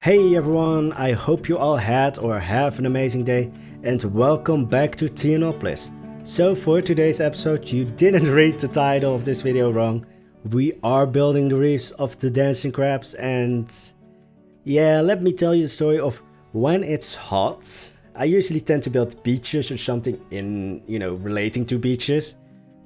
Hey everyone, I hope you all had or have an amazing day and welcome back to Theonopolis. So for today's episode, you didn't read the title of this video wrong. We are building the reefs of the dancing crabs and yeah, let me tell you the story of when it's hot. I usually tend to build beaches or something in, relating to beaches.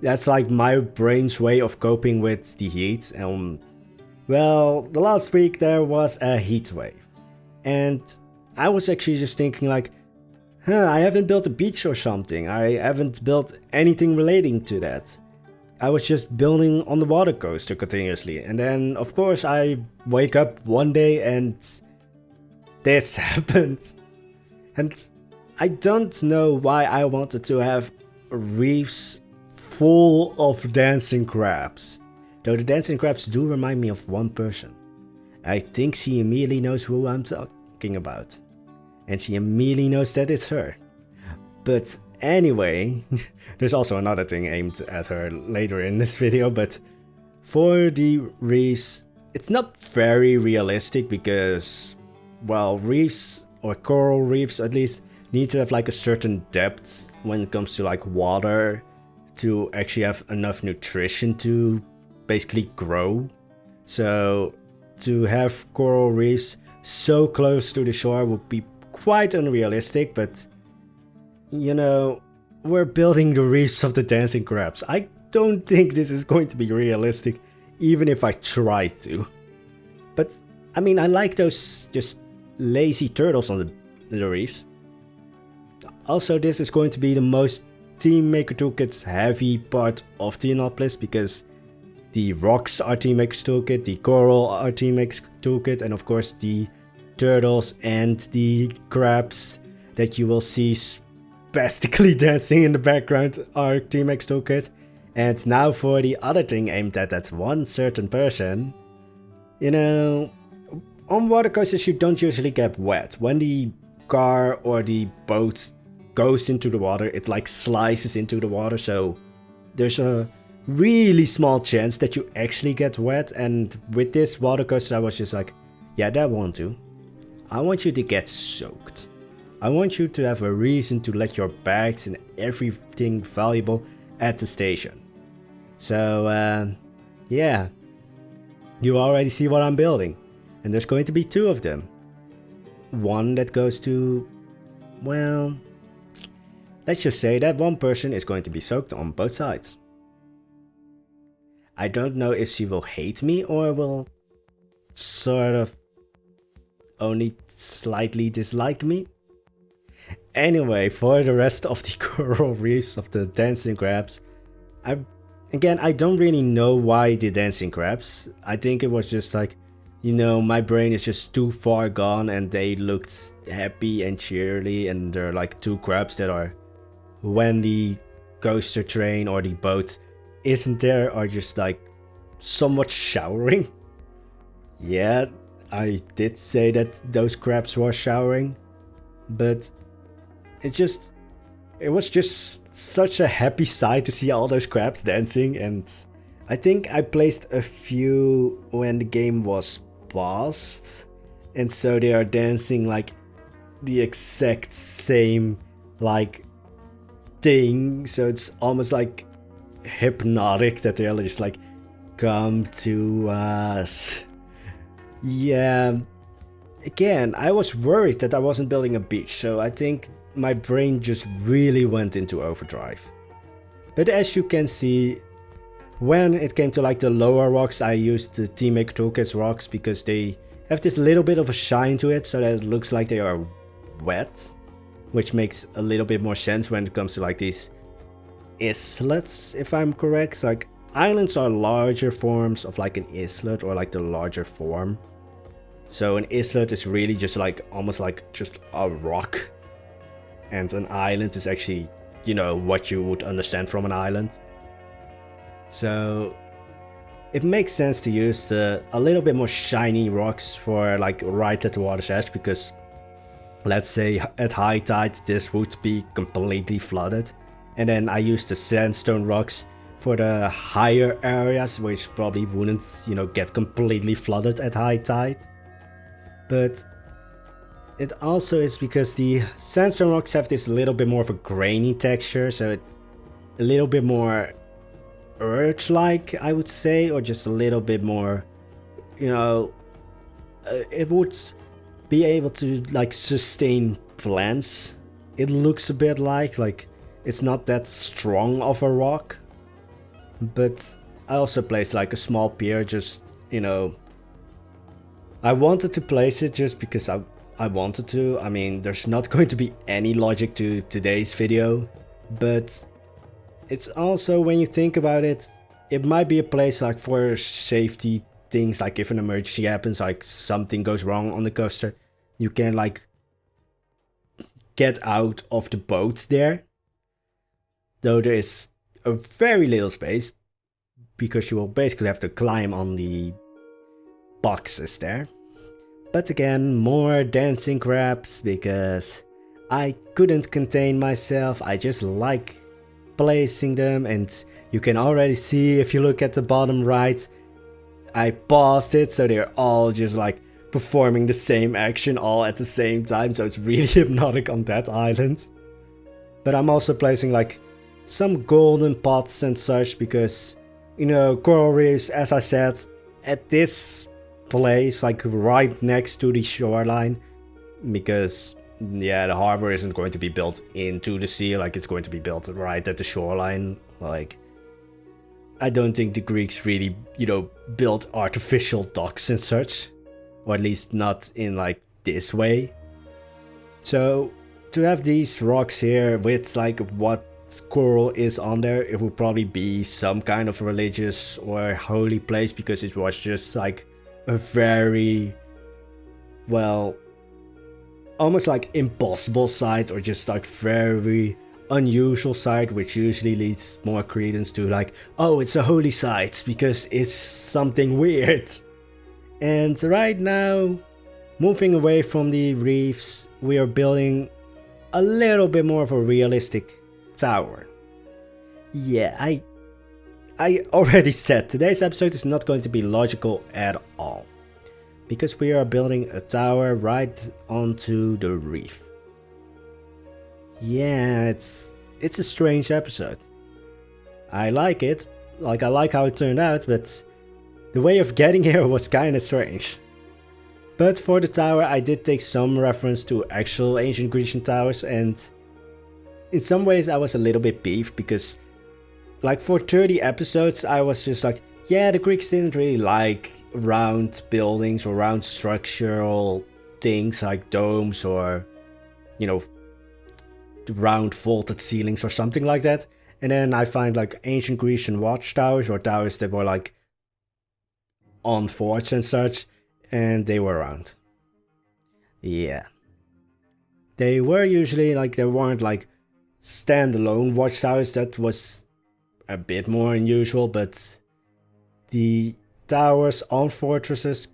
That's like my brain's way of coping with the heat. Well, the last week there was a heat wave. And I was actually just thinking like, I haven't built a beach or something. I haven't built anything relating to that. I was just building on the water coaster continuously. And then, of course, I wake up one day and this happened. And I don't know why I wanted to have reefs full of dancing crabs. Though the dancing crabs do remind me of one person. I think she immediately knows who I'm talking about. And she immediately knows that it's her. But anyway, there's also another thing aimed at her later in this video. But for the reefs, it's not very realistic because, well, reefs, or coral reefs at least, need to have like a certain depth when it comes to like water to actually have enough nutrition to basically grow. So to have coral reefs so close to the shore would be quite unrealistic, but we're building the reefs of the dancing crabs. I don't think this is going to be realistic, even if I tried to. But I mean, I like those just lazy turtles on the reefs. Also, this is going to be the most Team Maker Toolkit's heavy part of Theonopolis because the rocks are Team Maker's Toolkit, the coral are Team Maker's Toolkit, and of course the turtles and the crabs that you will see spastically dancing in the background are Team Maker's Toolkit. And now for the other thing aimed at that one certain person. On water coasters you don't usually get wet. When the car or the boat goes into the water, it like slices into the water, so there's a really small chance that you actually get wet. And with this water coaster I was just like, yeah, that won't do. I want you to get soaked. I want you to have a reason to let your bags and everything valuable at the station. So yeah, you already see what I'm building. And there's going to be two of them. One that goes to, well, let's just say that one person is going to be soaked on both sides. I don't know if she will hate me or will sort of only slightly dislike me. Anyway, for the rest of the coral reefs of the dancing crabs, I don't really know why the dancing crabs. I think it was just like, my brain is just too far gone and they looked happy and cheerily, and they're like two crabs that are, when the coaster train or the boat isn't there, are just like somewhat showering. Yeah, I did say that those crabs were showering, but it was just such a happy sight to see all those crabs dancing. And I think I placed a few when the game was paused, and so they are dancing like the exact same like thing, so it's almost like hypnotic that they're just like, come to us. Yeah, again, I was worried that I wasn't building a beach, so I think my brain just really went into overdrive. But as you can see, when it came to like the lower rocks, I used the Team Maker Toolkit's rocks because they have this little bit of a shine to it, so that it looks like they are wet, which makes a little bit more sense when it comes to like these islets, if I'm correct. Like, islands are larger forms of like an islet, or like the larger form. So an islet is really just like almost like just a rock, and an island is actually, what you would understand from an island. So it makes sense to use a little bit more shiny rocks for like right at the water's edge, because let's say at high tide this would be completely flooded. And then I used the sandstone rocks for the higher areas, which probably wouldn't, get completely flooded at high tide. But it also is because the sandstone rocks have this little bit more of a grainy texture, so it's a little bit more earth-like, I would say, or just a little bit more, you know, it would be able to like sustain plants. It looks a bit like it's not that strong of a rock, but I also placed like a small pier, just, you know, I wanted to place it just because I wanted to. I mean, there's not going to be any logic to today's video, but it's also, when you think about it, it might be a place like for safety things, like if an emergency happens, like something goes wrong on the coaster, you can like get out of the boat there. Though there is a very little space, because you will basically have to climb on the boxes there. But again, more dancing crabs, because I couldn't contain myself. I just like placing them, and you can already see, if you look at the bottom right, I paused it, so they're all just like performing the same action all at the same time, so it's really hypnotic on that island. But I'm also placing like some golden pots and such, because, you know, coral reefs, as I said, at this place, like right next to the shoreline, because yeah, the harbor isn't going to be built into the sea, like it's going to be built right at the shoreline. Like, I don't think the Greeks really, you know, built artificial docks and such, or at least not in like this way. So to have these rocks here with like what coral is on there, it would probably be some kind of religious or holy place, because it was just like a very, well, almost like impossible site, or just like very unusual site, which usually leads more credence to like, oh, it's a holy site because it's something weird. And right now, moving away from the reefs, we are building a little bit more of a realistic tower. Yeah, I already said today's episode is not going to be logical at all, because we are building a tower right onto the reef. Yeah, it's a strange episode. I like it, like I like how it turned out, but the way of getting here was kinda strange. But for the tower, I did take some reference to actual ancient Grecian towers, and in some ways I was a little bit beefed, because like for 30 episodes I was just like, yeah, the Greeks didn't really like round buildings or round structural things like domes, or, you know, round vaulted ceilings or something like that. And then I find like ancient Grecian watchtowers, or towers that were like on forts and such, and they were round. Yeah. They were usually like, they weren't like standalone watchtowers, that was a bit more unusual, but the towers on fortresses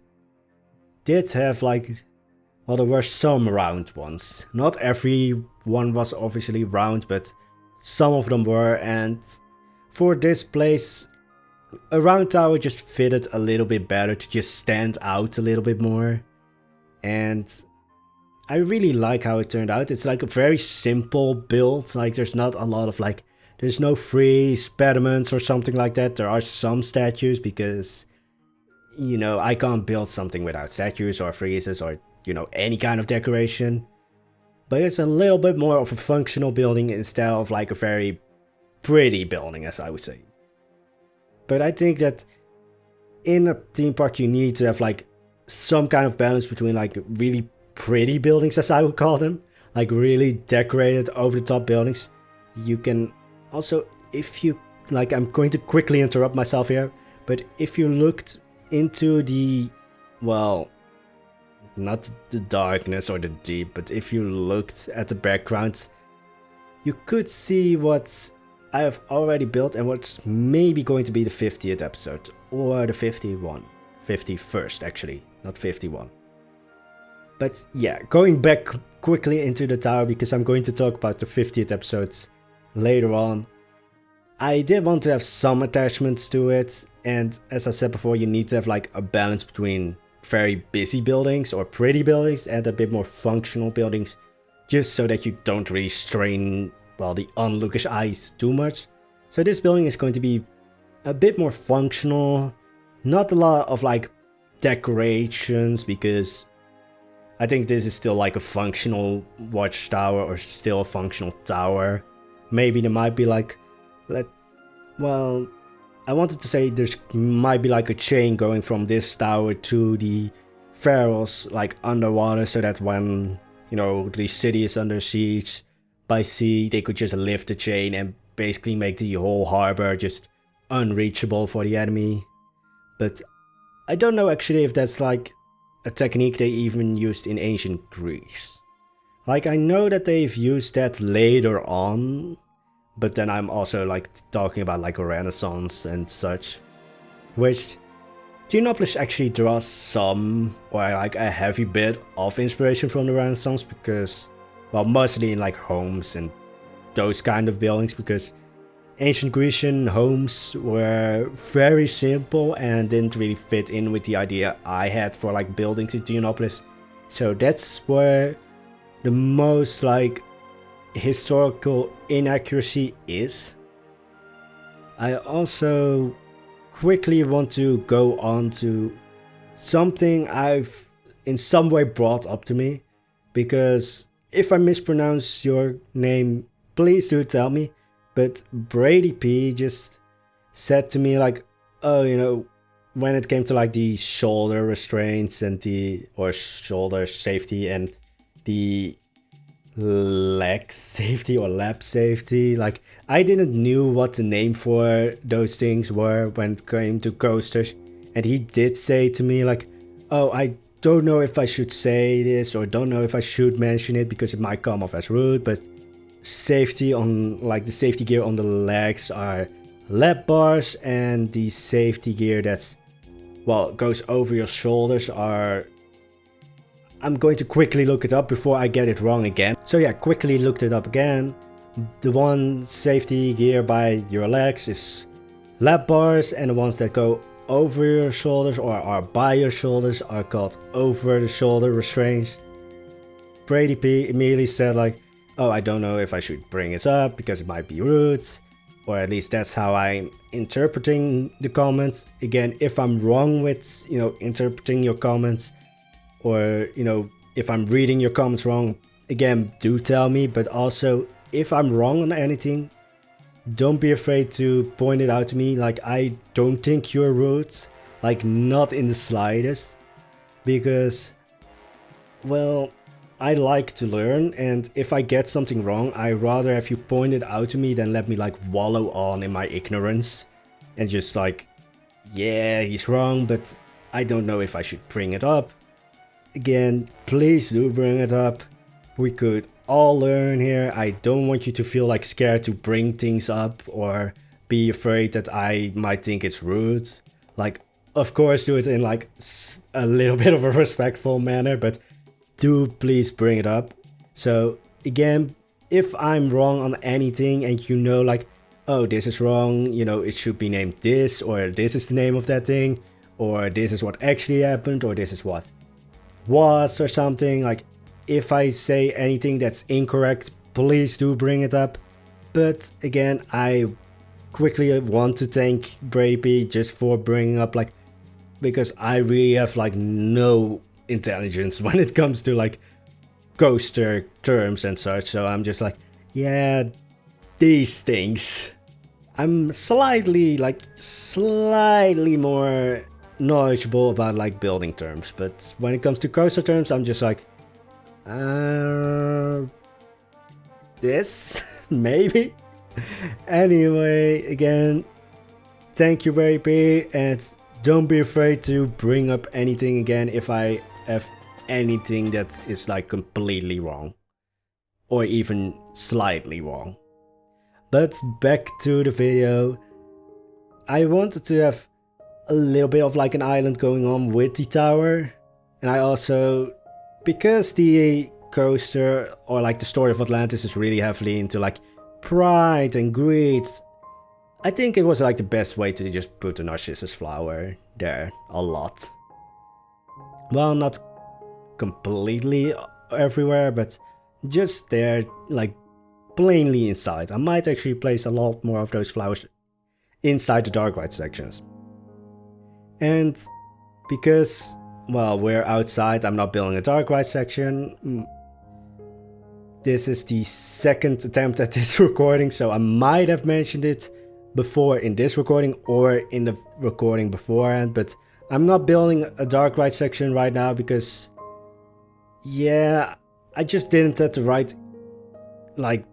did have like, well, there were some round ones. Not every one was obviously round, but some of them were, and for this place, a round tower just fitted a little bit better to just stand out a little bit more. And I really like how it turned out. It's like a very simple build, like there's not a lot of like, there's no frieze, pediments or something like that. There are some statues, because, you know, I can't build something without statues or friezes or, you know, any kind of decoration. But it's a little bit more of a functional building instead of like a very pretty building, as I would say. But I think that in a theme park you need to have like some kind of balance between like really pretty buildings, as I would call them, like really decorated over the top buildings. You can also, if you like, I'm going to quickly interrupt myself here, but if you looked into the, well, not the darkness or the deep, but if you looked at the backgrounds, you could see what I have already built and what's maybe going to be the 50th episode, or the 51st actually, not 51. But yeah, going back quickly into the tower, because I'm going to talk about the 50th episodes later on. I did want to have some attachments to it, and as I said before, you need to have like a balance between very busy buildings or pretty buildings and a bit more functional buildings, just so that you don't really strain, well, the onlooker's eyes too much. So this building is going to be a bit more functional, not a lot of like decorations, because I think this is still like a functional watchtower or still a functional tower. Maybe there might be like, well, I wanted to say there might be like a chain going from this tower to the pharaohs like underwater, so that when, you know, the city is under siege by sea, they could just lift the chain and basically make the whole harbor just unreachable for the enemy. But I don't know actually if that's like a technique they even used in ancient Greece. Like, I know that they've used that later on, but then I'm also like talking about like a Renaissance and such, which Theonopolis actually draws some, or like a heavy bit of inspiration from the Renaissance, because, well, mostly in like homes and those kind of buildings, because ancient Grecian homes were very simple and didn't really fit in with the idea I had for like buildings in Theonopolis. So that's where the most like historical inaccuracy is. I also quickly want to go on to something I've in some way brought up to me, because if I mispronounce your name, please do tell me. But Brady P just said to me like, oh, you know, when it came to like the shoulder restraints and or shoulder safety and the leg safety or lap safety, like I didn't knew what the name for those things were when it came to coasters. And he did say to me like, oh, I don't know if I should say this or don't know if I should mention it because it might come off as rude, but safety on like the safety gear on the legs are lap bars, and the safety gear that's, well, goes over your shoulders are, I'm going to quickly look it up before I get it wrong again. So yeah, quickly looked it up again. The one safety gear by your legs is lap bars, and the ones that go over your shoulders or are by your shoulders are called over the shoulder restraints. Brady P immediately said like, oh, I don't know if I should bring it up because it might be rude, or at least that's how I'm interpreting the comments. Again, if I'm wrong with, you know, interpreting your comments, or, you know, if I'm reading your comments wrong, again, do tell me. But also, if I'm wrong on anything, don't be afraid to point it out to me. Like, I don't think you're rude, like not in the slightest, because, well, I like to learn, and if I get something wrong, I rather have you point it out to me than let me like wallow on in my ignorance and just like, yeah, he's wrong, but I don't know if I should bring it up. Again, please do bring it up. We could all learn here. I don't want you to feel like scared to bring things up or be afraid that I might think it's rude. Like, of course, do it in like a little bit of a respectful manner, but do please bring it up. So again, if I'm wrong on anything and you know like, oh, this is wrong, you know, it should be named this, or this is the name of that thing, or this is what actually happened, or this is what was, or something, like if I say anything that's incorrect, please do bring it up. But again, I quickly want to thank Brady just for bringing up, like, because I really have like no intelligence when it comes to like coaster terms and such, so I'm just like, yeah, these things. I'm slightly more knowledgeable about like building terms, but when it comes to coaster terms, I'm just like, this maybe. Anyway, again, thank you, Brady, and don't be afraid to bring up anything again if I have anything that is like completely wrong or even slightly wrong. But back to the video. I wanted to have a little bit of like an island going on with the tower, and I also, because the coaster or like the story of Atlantis is really heavily into like pride and greed, I think it was like the best way to just put a Narcissus flower there a lot. well, not completely everywhere, but just there, like plainly inside. I might actually place a lot more of those flowers inside the dark white sections. And because, well, we're outside, I'm not building a dark white section. This is the second attempt at this recording, so I might have mentioned it before in this recording or in the recording beforehand, but I'm not building a dark white section right now because, yeah, I just didn't have the right, like,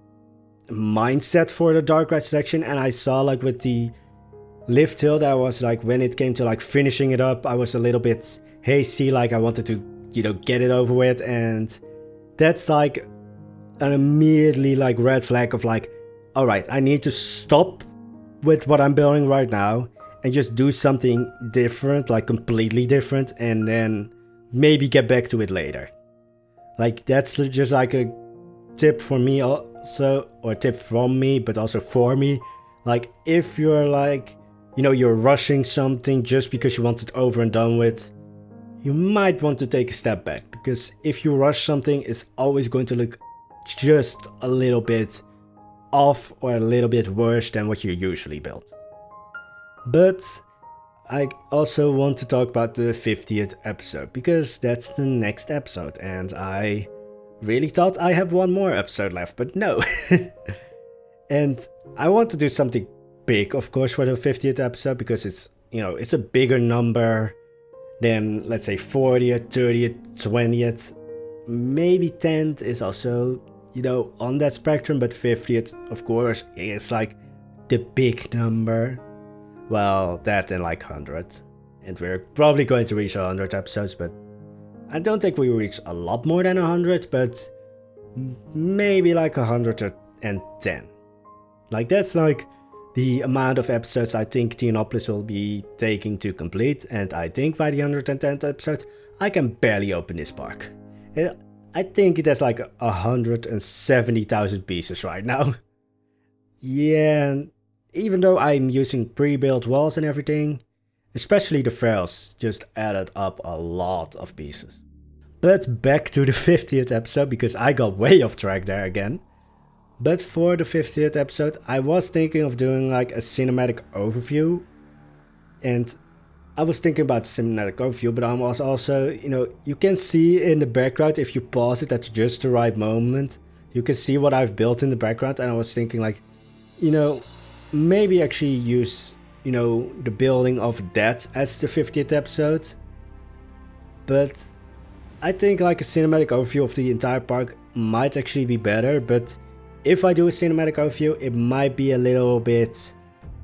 mindset for the dark white section, and I saw, like, with the lift hill, that was, like, when it came to, like, finishing it up, I was a little bit hasty, like, I wanted to, you know, get it over with, and that's, like, an immediately, like, red flag of, like, alright, I need to stop with what I'm building right now and just do something different, like completely different, and then maybe get back to it later. Like, that's just like a tip for me also, or tip from me, but also for me. Like, if you're like, you know, you're rushing something just because you want it over and done with, you might want to take a step back, because if you rush something, it's always going to look just a little bit off or a little bit worse than what you usually build. But I also want to talk about the 50th episode, because that's the next episode, and I really thought I had one more episode left, but no. And I want to do something big, of course, for the 50th episode, because it's, you know, it's a bigger number than, let's say, 40th, 30th, 20th, maybe 10th is also, you know, on that spectrum, but 50th, of course, is like the big number. Well, that and like 100. And we're probably going to reach 100 episodes, but I don't think we reach a lot more than 100, but maybe like 110. Like, that's like the amount of episodes I think Theonopolis will be taking to complete, and I think by the 110th episode, I can barely open this park. I think it has like 170,000 pieces right now. Yeah, and even though I'm using pre-built walls and everything, especially the ferals just added up a lot of pieces. But back to the 50th episode, because I got way off track there again. But for the 50th episode, I was thinking of doing like a cinematic overview. And I was thinking about the cinematic overview, but I was also, you know, you can see in the background, if you pause it at just the right moment, you can see what I've built in the background. And I was thinking like, you know, maybe actually use, you know, the building of that as the 50th episode. But I think like a cinematic overview of the entire park might actually be better, but if I do a cinematic overview, it might be a little bit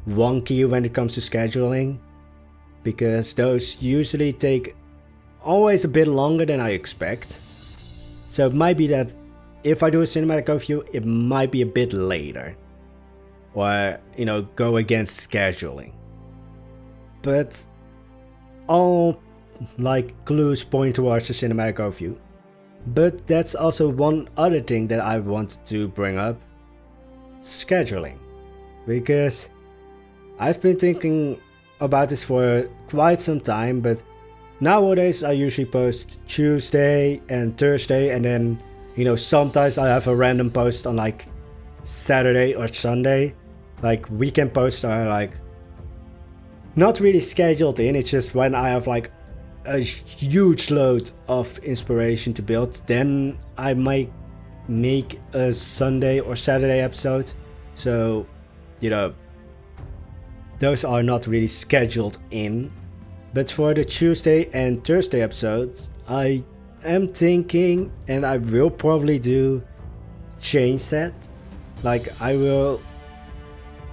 wonky when it comes to scheduling, because those usually take always a bit longer than I expect. So it might be that if I do a cinematic overview, it might be a bit later, or, you know, go against scheduling. But all like clues point towards the cinematic overview. But that's also one other thing that I want to bring up: scheduling. Because I've been thinking about this for quite some time, but nowadays I usually post Tuesday and Thursday, and then, you know, sometimes I have a random post on like Saturday or Sunday. Like, weekend posts are like not really scheduled in, it's just when I have like a huge load of inspiration to build, then I might make a Sunday or Saturday episode. So, you know, those are not really scheduled in. But for the Tuesday and Thursday episodes, I am thinking, and I will probably do, change that. Like, I will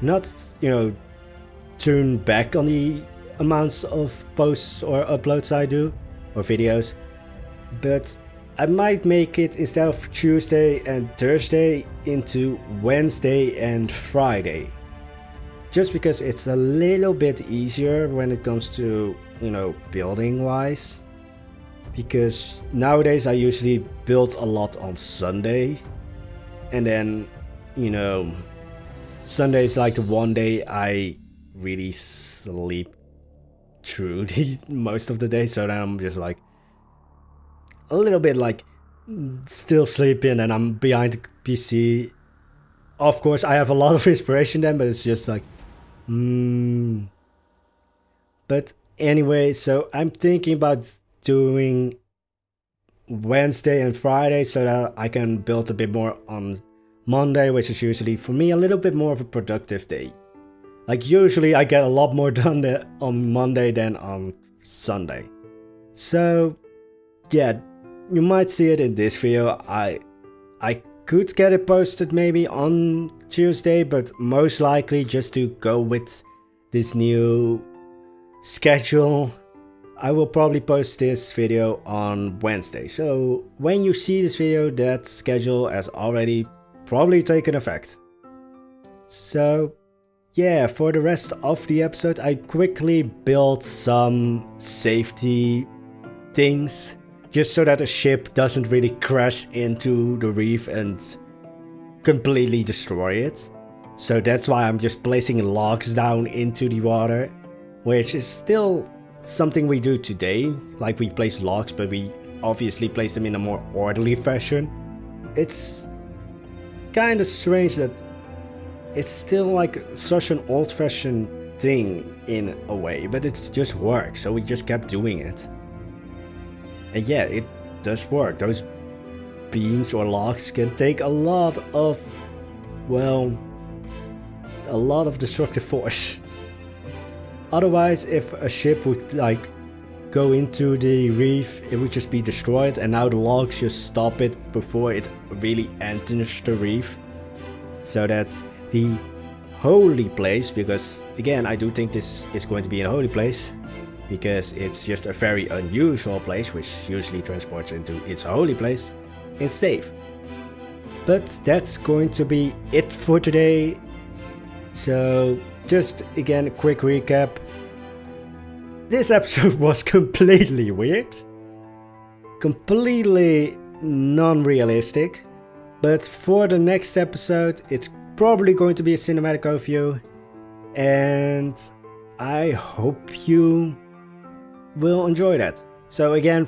not, you know, turn back on the amounts of posts or uploads I do, or videos, but I might make it, instead of Tuesday and Thursday, into Wednesday and Friday. Just because it's a little bit easier when it comes to, you know, building wise. Because nowadays I usually build a lot on Sunday, and then, you know, Sunday is like the one day I really sleep through the most of the day, so then I'm just like, a little bit like still sleeping and I'm behind the PC. Of course, I have a lot of inspiration then, but it's just like, But anyway, so I'm thinking about doing Wednesday and Friday so that I can build a bit more on Monday, which is usually for me a little bit more of a productive day. Like usually I get a lot more done on Monday than on Sunday. So yeah, you might see it in this video. I could get it posted maybe on Tuesday, but most likely just to go with this new schedule, I will probably post this video on Wednesday. So when you see this video, that schedule has already probably taken effect. So yeah, for the rest of the episode, I quickly built some safety things just so that the ship doesn't really crash into the reef and completely destroy it. So that's why I'm just placing logs down into the water, which is still something we do today. Like we place logs, but we obviously place them in a more orderly fashion. It's kind of strange that it's still like such an old-fashioned thing in a way, but it just works, so we just kept doing it. And yeah, it does work. Those beams or logs can take a lot of, well, a lot of destructive force. Otherwise, if a ship would like go into the reef, it would just be destroyed, and now the logs just stop it before it really enters the reef. So that's the holy place, because again, I do think this is going to be a holy place, because it's just a very unusual place, which usually transports into its holy place. It's safe. But that's going to be it for today. So just again, a quick recap. This episode was completely weird, completely non-realistic, but for the next episode it's probably going to be a cinematic overview, and I hope you will enjoy that. So again,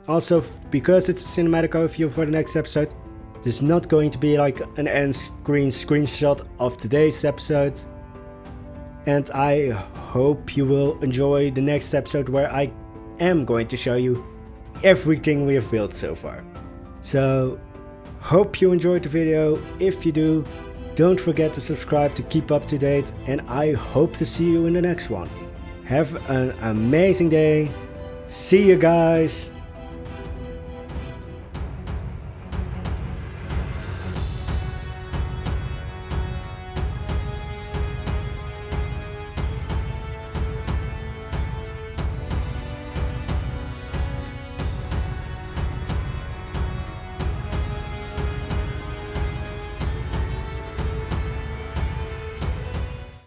also because it's a cinematic overview for the next episode, there's not going to be like an end screen screenshot of today's episode. And I hope you will enjoy the next episode, where I am going to show you everything we have built so far. So hope you enjoyed the video. If you do, don't forget to subscribe to keep up to date, and I hope to see you in the next one. Have an amazing day. See you guys.